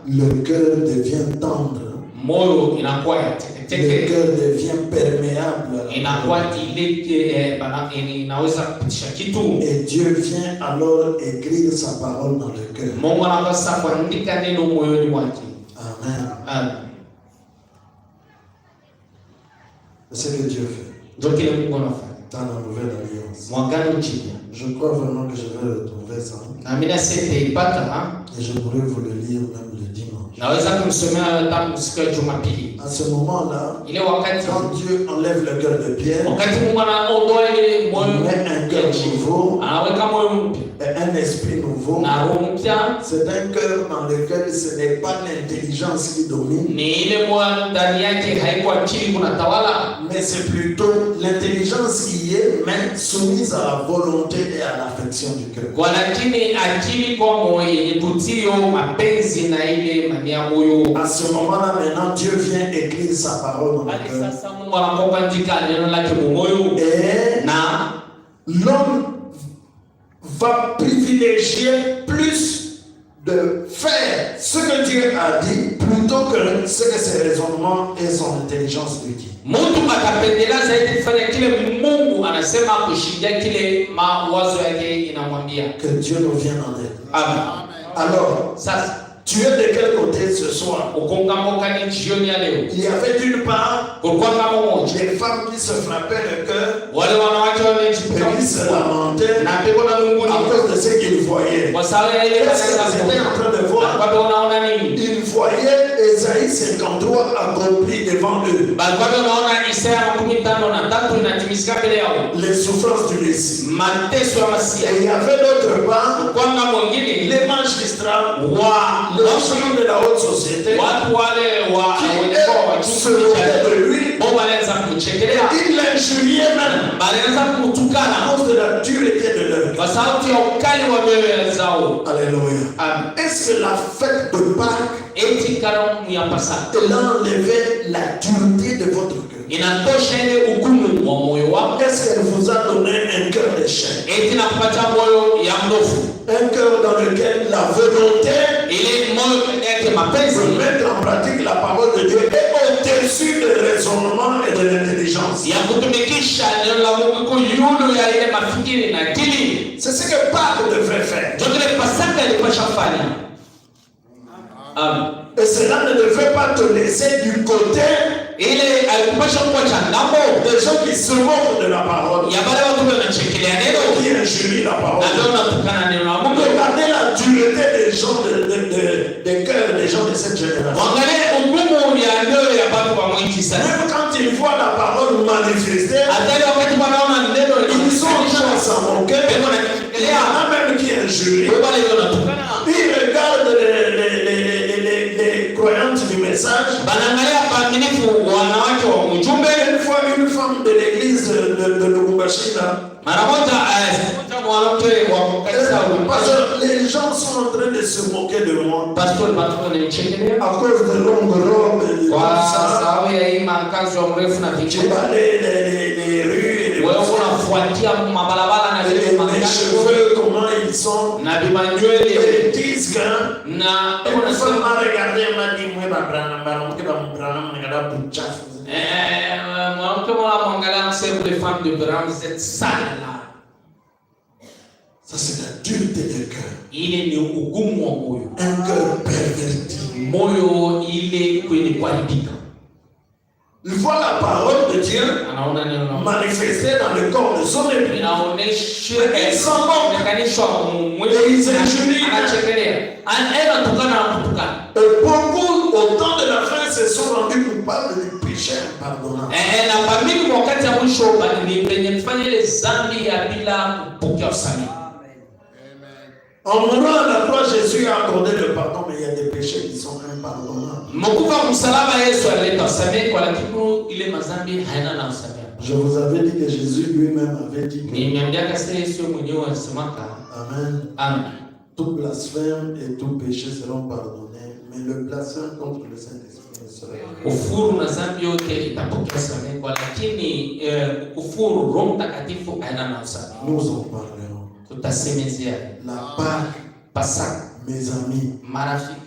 le cœur devient tendre. Moyo inakuwa Le cœur devient perméable. Inakuwa inaweza kupitisha kitu. Et Dieu vient alors écrire sa parole dans le cœur. Mungu anaweza kuandika neno moyoni mwake. Amen. Amen. C'est ce que Dieu fait. Donc il est Mungu anafanya. Dans la nouvelle alliance. Mwagano jipya. Je crois vraiment que je vais retrouver ça. Na mimi nitaipata. Et je pourrais vous le lire même le dimanche. Naweza kumsomea tangu siku ya Jumapili. À ce moment-là, Ile wakati quand Dieu enlève le cœur de pierre, wakati Mungu anaondoa ile moyo, il met un cœur nouveau, anaweka moyo mpya et un esprit nouveau. na roho mpya. C'est un cœur dans lequel ce n'est pas l'intelligence qui domine, Ni ile moyo ndani yake haiko akili kunatawala, mais c'est plutôt l'intelligence qui est mais soumise à la volonté et à l'affection du cœur. kwa lakini akili kwa moyo yenye kutio mapenzi na ile mania moyo. À ce moment-là, maintenant, Dieu vient écrire sa parole dans le Bali cœur. sasa Mungu anapoandika neno lake moyo, Et na l'homme va privilégier plus de faire ce que Dieu a dit plutôt que ce que ses raisonnements et son intelligence lui disent. mtu akapendelea zaidi kufanya kile Mungu anasema kushindia kile mawazo yake inamwambia. Que Dieu nous vienne en aide. Amen. Alors, Sasa tu es de quel côté ce soir? ukongamokani jioni ya leo, Il y avait d'une part kulikuwa kama moja les femmes qui se frappaient le cœur wale wanawake et wamejipika qui se lamentaient na peko na Mungu à cause de ce qu'ils voyaient. kwa sababu ya ile Qu'est-ce qu'ils étaient en train de voir? kwa unaona nini? Ils voyaient Ésaïe 53 accompli devant eux. Bali kwa unaona Isaya 53 inatimizika mbele yao, Les souffrances du Messie. mateso ya Masia. Et il y avait d'autre part Kwa mwingine les magistrats, wa les gens de la haute société, watu wale wa qui se moquaient de lui. wao wanaanza kumchekelea, Ils l'injuriaient même wanaanza à kumtukana cause de la dureté de leur kwa cœur. sababu ya ukali wa mioyo zao. Alléluia. Amen. Est-ce que la fête de Pâques, Eti karamu ya Pasaka elle a enlevé la dureté de votre cœur? inatosha ile hukumu wa moyo wako? Est-ce qu'elle vous a donné un cœur de chair? Eti nakupata moyo ya mdofu, Un cœur dans lequel la volonté ile moyo yake mapenzi de mettre en pratique la parole de Dieu est au-dessus du raisonnement et de l'intelligence. ya kutumikisha neno la Mungu kwa yulu ya ile mafikiri na akili. C'est ce que Pâques devrait faire. Ndio kile Pasaka ilipasha kufanya. Amen. Et cela ne devrait pas te laisser du côté Ile alikupasha kuwa changambo des gens qui se moquent de la parole, ya wale watu wanachekelea neno qui injurient la na parole. ndio natukana neno la Mungu. Regardez la dureté des gens, des cœurs des gens de cette génération. Angalia ugumu ya nyoyo ya watu wa mwingi sasa. Même quand ils voient la parole manifestée, Hata wakati wanaona neno ils sont en train de s'en moquer. Il y en a même qui injurient. wale wanatukana. Ils regardent les croyantes du message. Banaangalia waaminifu wanawake wa ujumbe. Une fois, une femme de l'église de Lubumbashi, là, Mara moja mwanamke wa kanisa parce que les gens sont en train de se moquer de moi pastor Matoko nichekelea à cause de longues robes et de tout kwa ça. sababu ya hii makazi ya mrefu na Tu vichwa. vois les rues et Wewe unafuatia mabalabala na vile les makazi cheveux, comment ils sont. na bimanywele Ils disent que na une femme m'a regardé, elle m'a dit, moi, mwanamke mwanamwangalia msema les femmes de Bram cette sale là. ça c'est la dureté de cœur. Ile ni ugumu wa moyo. Un cœur perverti. Moyo ile kwenye kuharibika. Il voit la parole de Dieu Anaona neno la Mungu. manifestée dans le corps de son époux. Inaonesha Ils mwili ils injurient. anachekelea. Anatukana na kutukana. Et beaucoup, au temps de la fin, se sont rendus coupables du péché impardonnable. Na pamini wakati ya mwisho ni penye kufanya ile dhambi ya bila kupokea msamaha. En mourant à la croix, Jésus a accordé le pardon, mais il y a des péchés qui sont impardonnables. Mkufa msalaba Yesu alileta msamaha kwa lakini ile madhambi haina na msamaha. Je vous avais dit que Jésus lui-même avait dit que Nimeambia kasa Yesu mwenyewe anasemaka. Amen. Amen. Tout blasphème et tout péché seront pardonnés, mais le blasphème contre le Saint-Esprit ne sera pas. Kufuru na dhambi yote itapokea msamaha kwa lakini kufuru Roho Mtakatifu haina na msamaha. Nous en parlerons. Tutasemezea La Pâque, Pasaka, mes amis, marafiki